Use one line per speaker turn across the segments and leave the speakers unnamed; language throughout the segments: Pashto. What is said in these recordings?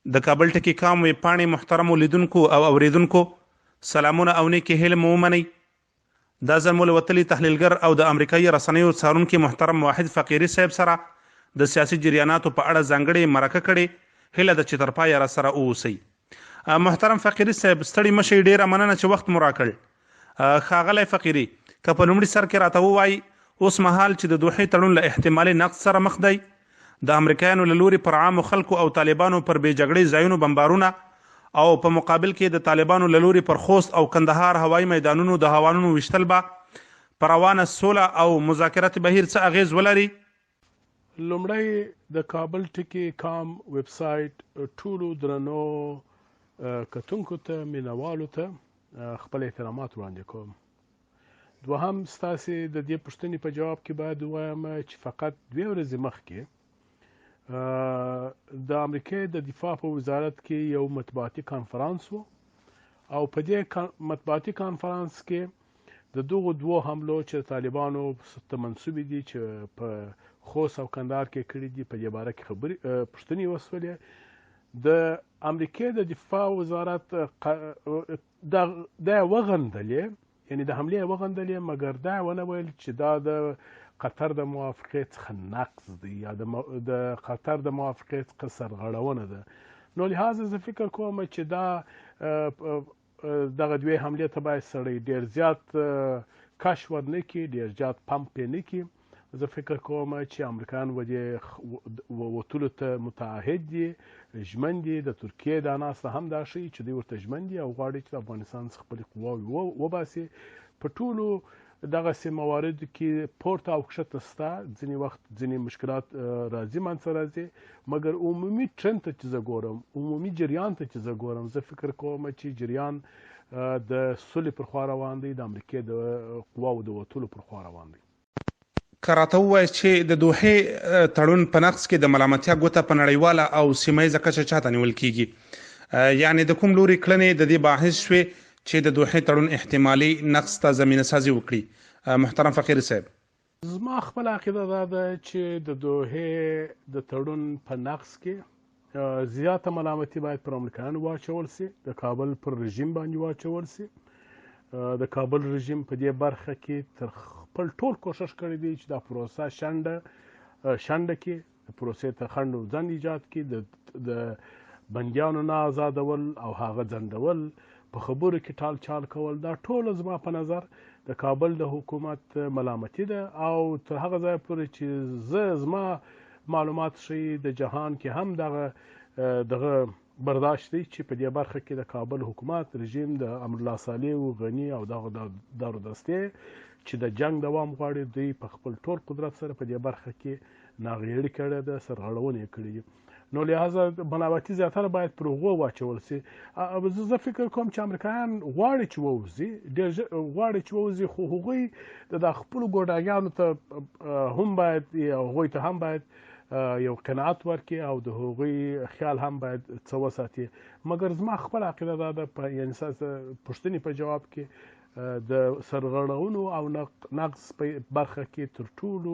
د کابل ټکی کام ویب پاڼې محترمو لیدونکو او اوریدونکو سلامونه او نیکې هیلې مو ومنئ. دا ځل مو له وتلي تحلیلګر او د امریکایي رسنیو څارونکي محترم واحد فقیري صاحب سره د سیاسي جریاناتو په اړه ځانګړې مرکه کړې. هیله ده چې تر پایه راسره واوسئ. محترم فقیري صاحب ستړي مه شئ، ډیره مننه چې وخت مو راکړ. ښاغلی فقیري، که په لومړي سر کې راته ووایي اوس مهال چې د دوحې تړون له احتمالي نقض سره مخ دی، د امریکایانو له لوري پر عامو خلکو او طالبانو پر بې جګړې ځایونو بمبارونه او په مقابل کې د طالبانو له لوري پر خوست او کندهار هوایي میدانونو د هوانونو ویشتل به پر روانه سوله او مذاکرات بهیر څه اغیز ولري؟
لومړی د کابل ټکی کام ویب سایټ ټولو درنو کتونکو ته مینوالو ته خپل احترامات وړاندې کوم. دوهم، ستاسې د دې پوښتنې په جواب کې باید ووایم چې فقط 2 ورځې مخکې د امریکای د دفاع په وزارت کې یو مطبوعاتي کانفرانس و او په دې مطبوعاتي کانفرانس کې د دغو 2 حملو چې طالبانو ته منسوب دي چې په خوست او کندهار کې کړي دي په دې باره کې پوښتنې وسولې. د امریکای د دفاع وزارت دا وغندلې، یعنی د حملې وغندلې، مګر دا ونه ویل چې دا د قطر د موافقې څخه نقض دی یا د قطر د موافقې څخه سرغړونه ده. نو لهذا زه فکر کوم چې دا دغه 2 حملې ته باید سړی ډېر زیات کش ورنه کړي، ډېر زیات پمپ یې نه کړي. زه فکر کوم چې امریکایان ودې وتلو ته متعهد دي، ژمن دي. د ترکیې دا ناسته هم دا ښیي چې دوی ورته ژمن دي او غواړي چې د افغانستان څخه خپلې قواوې وباسي. په ټولو دغسې مواردو کې پورته او کښته سته، ځینې وخت ځینې مشکلات راځي منځته راځي، مګر عمومي ټرند ته چې زه ګورم، عمومي جریان ته چې زه ګورم، زه فکر کوم چې جریان د سولې پر خوا روان دی، د امریکې د قواو د وتلو پر خوا روان دی.
که راته ووایاست چې د دوحې تړون په نقض کې د ملامتیا ګوته په نړیواله او سیمه ییزه کچه چاته نیول کیږي؟ یعنی د کوم لوري کړنې د دې باعث شوې چې د دوحې تړون احتمالي نقض ته زمینه سازي وکړي؟ محترم فقیري صاحب،
زما خپل عقیده دا ده چې د دوحې د تړون په نقض کې زیاته ملامتي باید پر امریکایانو واچول سي، د کابل پر رژیم باندې واچول سي. د کابل رژیم په دې برخه کې تر خپل ټول کوشش کړی دی چې دا پروسه شنډه کړي، د پروسې ته خنډ و ځنډ ایجاد کړي، د بندیانو نه آزادول او هغه ځنډول، په خبرو کې ټال چال کول، دا ټول زما په نظر د کابل د حکومت ملامتي ده. او تر هغه ځایه پورې چې زما معلومات ښیي د جهان کې هم دغه برداشت دی چې په دې برخه کې د کابل حکومت رژیم د امرالله صالح و غني او دغه دارو دستې چې د جنگ دوام غواړي، دوی په خپل ټول قدرت سره په دې برخه کې ناغېړي کړې ده، سرغړونې یې کړې دي. نو لهذا ملامتي زیاتره باید پر هغو واچول سي. زه فکر کوم چې امریکایان غواړي چې ووځي، ډېر غواړي چې ووځي، خو هغوی د خپلو ګوډاګیانو ته هم باید، هغوی ته هم باید یو قناعت ورکړي او د هغوی خیال هم باید څه وساتي. مګر زما خپل عقیده دا ده، یعنې پوښتنې په جواب کې د سرغړونو او نقض په برخه کې تر ټولو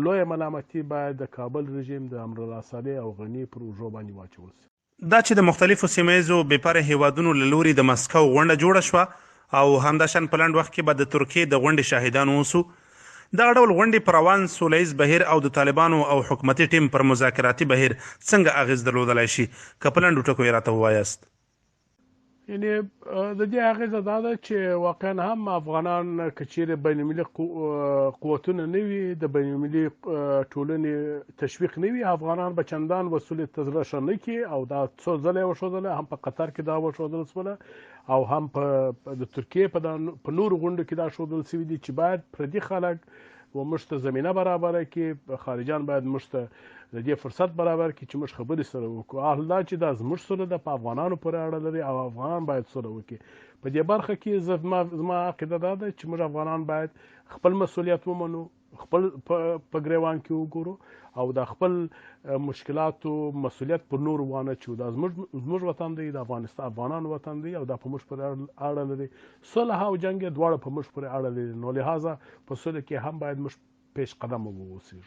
لویه ملامتي باید د کابل رژیم د امرالله صالح او غني پر اوږو باندې واچول سي.
دا چې د مختلفو سیمه ییزو بېپاره هیوادونو له لوري د مسکو غونډه جوړه شوه او همداشان په لنډ وخت کې به د ترکیې د غونډې شاهدان اوسو. دغه ډول غونډې پر روان سوله ییز بهیر او د طالبانو او حکومتي ټیم پر مذاکراتي بهیر څنګه اغیز درلودلی شي؟ که په لنډو ټکو یې راته ووایاست.
یعنې د دې اغیزه دا ده چې واقعا هم افغانان که چیرې بین المللي قوتونه نه وي، د بین المللي ټولنې تشویق نه وي، افغانان به چندان وسولې ته زړه ښه نه کړي. او دا څو ځله یې وښودله، هم په قطر کې دا وښودل شوله او هم د ترکیې په نورو غونډو کې دا ښودل شوي دي چې باید پردي خلک موږ ته زمینه برابره کړي، خارجیان باید موږ ته د دې فرصت برابر کړي چې موږ خبرې سره وکړو. حال دا چې دا زموږ سوله ده، په افغانانو پورې اړه لري او افغانان باید سوله وکړي. په دې برخه کې زما عقیده دا ده چې موږ افغانان باید خپل مسؤلیت ومنو، خپل په ګریوان کې وګورو او د خپل مشکلاتو مسؤلیت پر نور وانه چو. دا زموږ وطن دی، د افغانانو وطن دی او دا په موږ پورې اړه لري. صلح او جنګ دواړه په موږ پورې اړه لري. نو لهذا په صلح کې هم باید موږ پیش قدم واوسو.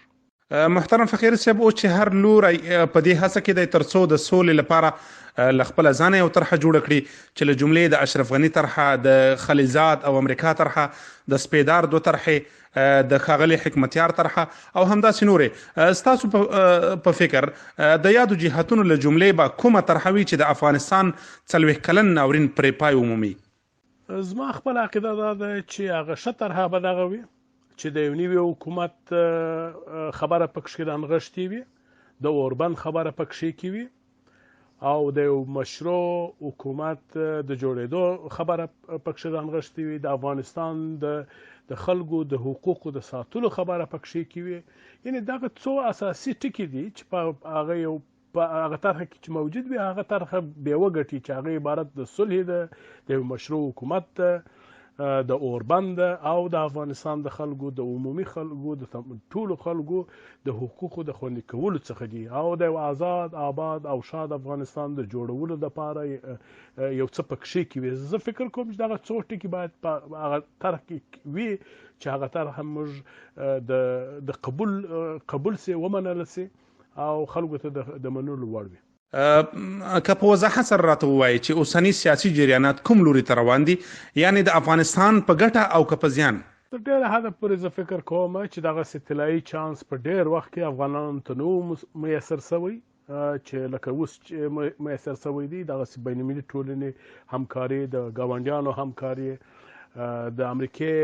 محترم فقیر صاحب، او چې هر لوری په دې هڅه کې دی ترڅو د سولې لپاره له خپله ځانه یو طرحه جوړه کړي چې له جملې د اشرف غني طرحه، د خلیزات او امریکا طرحه، د سپیدار دو طرحې، د ښاغلي حکمتیار طرحه او همداسې نورې. ستاسو په فکر د یادو جهتونو له جملې به کومه طرحه وي چې د افغانستان 40 کلن ناورین پرې پای ومومي؟
زما خپل عقیده دا ده چې هغه ښه طرحه به دغه وي چې د یو نوي حکومت خبره پکښې رانغښتې وي، د اوربند خبره پکښې کې وي او د یو مشروع حکومت د جوړېدو خبره پکښې رانغښتې وي، د افغانستان د خلکو د حقوقو د ساتلو خبره پکښې کې وي. یعنې دغه څو اساسي ټکي دي چې په هغه طرحه کې چې موجود وي، هغه طرحه بې وګټي چې هغه عبارت د صلح ده، د یو مشروع حکومت ده، د اوربند او د افغانستان د خلکو د عمومي خلکو د ټولو خلکو د حقوقو د خوندي کولو څخه دي او د یو آزاد آباد او شاد افغانستان د جوړولو دپاره یو څه پکښې کې وي. زه فکر کوم چې دغه څو ټکي باید په هغه طرح کې وي چې هغه طرح موږ د قبول سي، ومنله سي او خلکو ته د منلو وړ وي.
که په وضاحت سره راته ووایي چې اوسني سیاسي جریانات کوم لوري ته روان دي، یعنې د افغانستان په ګټه او که په زیان؟
تر ډېره حده پورې زه فکر کوم چې دغسې طلایي چانس په ډېر وخت کې افغانانو ته نه میسر سوی، چې لکه اوس چې میسر سوی دی. دغسې بین المللي ټولنې همکاري، د ګاونډیانو همکاري، د امریکې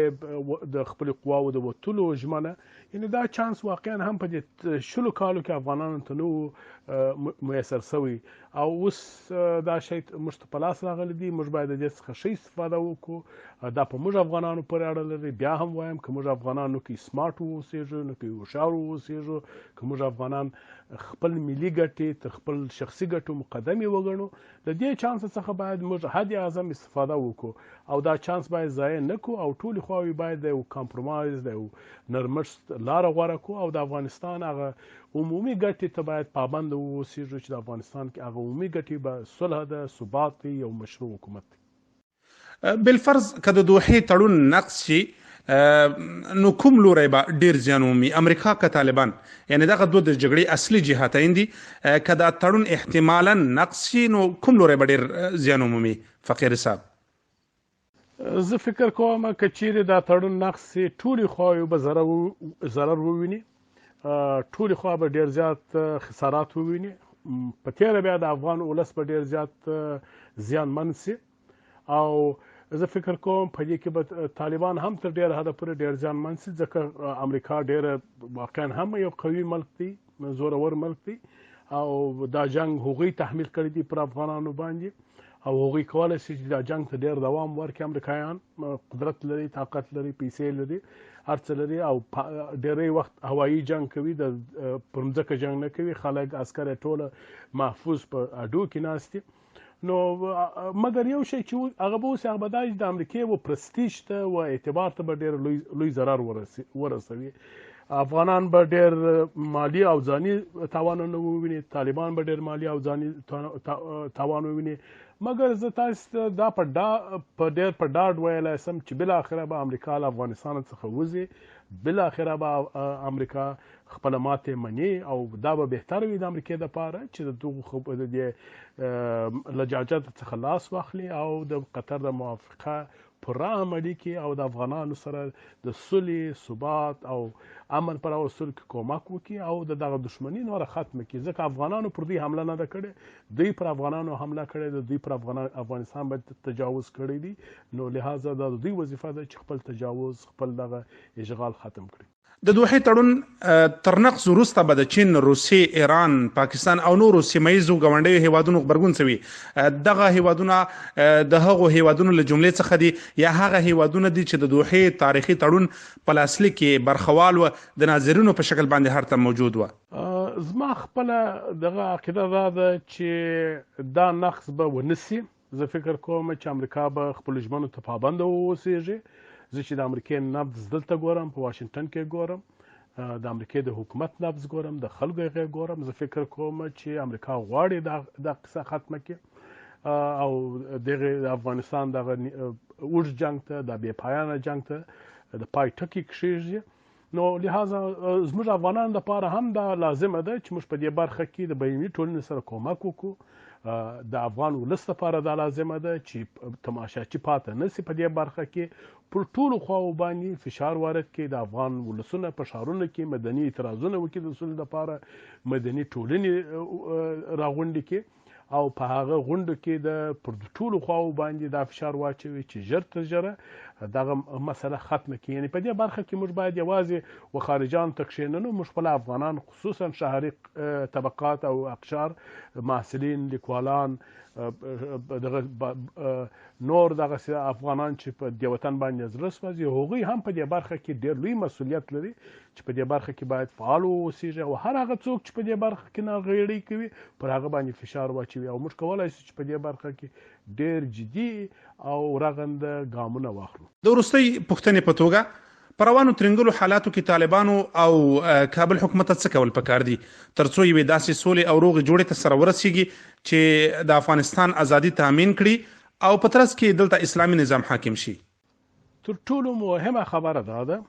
د خپلې قواو د وتلو ژمنه، یعنې دا چانس واقعا هم په دې 20 کالو کې افغانانو ته نه میسر سوی او اوس دا شی موږ ته په لاس راغلی دی. موږ باید د دې څخه ښه استفاده وکړو. دا په موږ افغانانو پورې اړه لري. بیا هم وایم که موږ افغانانو کې سمارټ واوسېږو، نو کې هوښیار واوسېږو، که موږ افغانان خپل ملي ګټې تر خپل شخصي ګټو مقدمې وګڼو، د دې چانس څخه باید موږ حد اعظم استفاده وکړو او دا چانس باید ضایع نه کړو او ټولې خواوې باید د یو کامپرومایز، د یو نرمښت لاره غوره کړو او د افغانستان هغه عمومي ګټې ته باید پابند واوسېږو چې د افغانستان کې هغه عمومي ګټې به صلح ده، ثبات دی، یو مشروع حکومت دی.
بالفرض که د دوحې تړون نقض شي، نو کوم لوری به ډیر زیان ومومي؟ امریکا که طالبان؟ یعنې دغه دوه د جګړې اصلي جهتین دي. که دا تړون احتمالا نقض شي نو کوم لوری به ډیر زیان ومومي فقیر صاحب؟
زه فکر کوم که چیرې دا تړون نقض شي، ټولې خواوې به ضرر وویني، ټولې خوا به ډیر زیات خسارات وویني. په تیره بیا د افغان ولس به ډیر زیات زیانمن سي او زه فکر کوم په دې کې به طالبان هم تر ډیره حده پورې ډیر زیانمن سي، ځکه امریکا ډیره واقعا هم یو قوي ملک دی، زورور ملک دی او دا جنگ هغوی تحمیل کړی دی پر افغانانو باندې او هغوی کولی شي چې دا جنگ ته ډیر دوام ورکړي. امریکایان قدرت لري، طاقت لري، پیسې لري، هر څه لري او ډیری وخت هوایي جنگ کوي، د پر مځکه جنگ نه کوي. خلک عسکر ټوله محفوظ په اډو کې ناست دي. نو مګر یو شی چې هغه به اوس هغه به دا چې د امریکې و پرستیج ته و اعتبار ته به ډېر لوی ضرر ورسوي. افغانان به ډېر مالي او ځاني تاوانونه وویني، طالبان به ډېر مالي او ځاني تاوان وویني. مګر زه تاسو ته دا په ډېر په ډاډ ویلی سم چې بالاخره به امریکا له افغانستان څخه وځي، بالاخره به امریکا خپله ماتې مني او دا به بهتر وي د امریکې دپاره چې د دغو د دې لجاجت څخه لاس واخلي او د قطر د موافقه پوره عملي کړي او د افغانانو سره د صلح، ثبات او امن پر راوستلو کې کومک وکړي او د دغه دښمني نوره ختمه کړي. ځکه افغانانو پر دوی حمله نه ده کړې، دوی پر افغانانو حمله کړې ده، دوی پر افغانستان باندې تجاوز کړی دی. نو لهذا دا د دوی وظیفه ده چې خپل تجاوز، خپل دغه اشغال ختم کړي.
د دوحې تړون تر نقض وروسته به د چین، روسیې، ایران، پاکستان او نورو سیمه ییزو ګاونډیو هیوادونو غبرګون سوي. دغه هیوادونه د هغو هیوادونو له جملې څخه دي یا هغه هیوادونه دي چې د دوحې تاریخي تړون په لاسلیک کې برخوال و، د ناظرینو په شکل باندې هر ته موجود و؟
زما خپله دغه عقیده دا ده چې دا نقض به ونه سي. زه فکر کوم چې امریکا به خپلو ژمنو ته پابنده واوسېږي. زه چې د امریکې نبض دلته ګورم، په واشنګټن کې ګورم، د امریکې د حکومت نبض ګورم، د خلکو هغې ګورم. زه فکر کوم چې امریکا غواړي دا قصه ختمه کړي او دغه افغانستان دغه اوږد جنګ ته، د بې پایانه جنګ ته د پای ټکی کښېږدي نو لهذا زموږ افغانانو لپاره هم دا لازمه ده چې موږ په دې برخه کې د بیني ټولنې سره کومک وکړو. د افغان ولس لپاره دا لازمه ده چې تماشاچي پاتې نه سي په دې برخه کې، پر ټولو خواو باندې فشار وارد کړي، د افغان ولسونه په ښارونو کې مدني اعتراضونه وکړي د اصولو لپاره، مدني ټولنې راغونډې کړي او په هغه غونډو کې د پر ټولو خواو باندې دا فشار واچوي چې ژر تر ژره دغه مسله ختمه کړي. یعنې په دې برخه کې موږ باید یوازې و خارجانو ته کښېننو، موږ خپل افغانان خصوصا شهري طبقات او اقشار، محصلین، لیکوالان، دغه نور دغسې افغانان چې په دې وطن باندې زړه سوځي، هغوی هم په دې برخه کې ډېر لوی مسؤلیت لري چې په دې برخه کې باید فعال واوسیږي او هر هغه څوک چې په دې برخه کې ناغېړي کوي پر هغه باندې فشار واچوي او موږ کولی شو چې په دې برخه کې ډېر جدي او رغنده ګامونه واخلو.
د وروستۍ پوښتنې په توګه په روانو ترنګلو حالاتو کې طالبانو او کابل حکومت څه کول پکار دي ترڅو یوې داسې سولې او روغې جوړې ته سره ورسیږي چې د افغانستان ازادي تامین کړي او په ترڅ کې دلته اسلامي نظام حاکم شي؟
تر ټولو مهمه خبره دا ده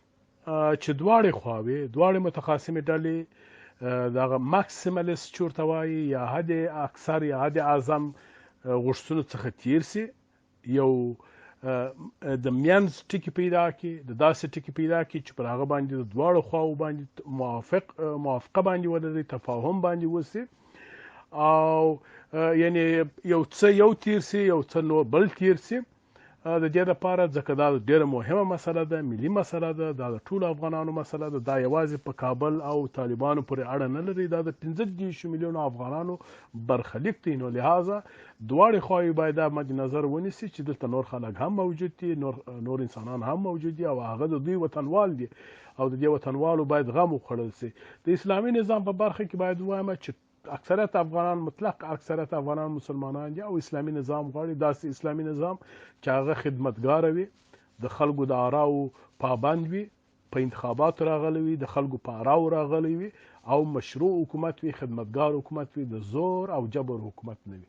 چې دواړې خواوې، دواړې متخاصمې ډلې دغه ماکسیملیست چې ورته وایي یا حد اکثر یا حد اعظم غوښتنو څخه تیر سي، یو د منځ ټکي پیدا کړي، د داسې ټکي پیدا کړي چې پر هغه باندې د دواړو خواو باندې موافقه باندې ولري، تفاهم باندې وسي او یعنې یو څه یو تیر سي، یو څه نور بل تیر سي. د دې لپاره ځکه دا ډېره مهمه مسله ده، ملي مسله ده، دا د ټولو افغانانو مسله ده، دا یوازې په کابل او طالبانو پورې اړه نه لري، دا د 15 میلیونو افغانانو برخلیک دی. نو لهذا دواړې خواوې باید دا مد نظر ونیسي چې دلته نور خلک هم موجود دي، نور انسانان هم موجود دي او هغه د دوی وطنوال دي او د دې وطنوالو باید غم وخوړل سي. د اسلامي نظام په برخه کې باید ووایم چې اکثریت افغانان، مطلق اکثریت افغانان مسلمانان دي او اسلامي نظام غواړي، داسې اسلامي نظام چې هغه خدمتګاره وي، د خلکو د آراو پابند وي، په انتخاباتو راغلی وي، د خلکو په آراو راغلی وي او مشروع حکومت وي، خدمتګار حکومت وي، د زور او جبر حکومت نه وي.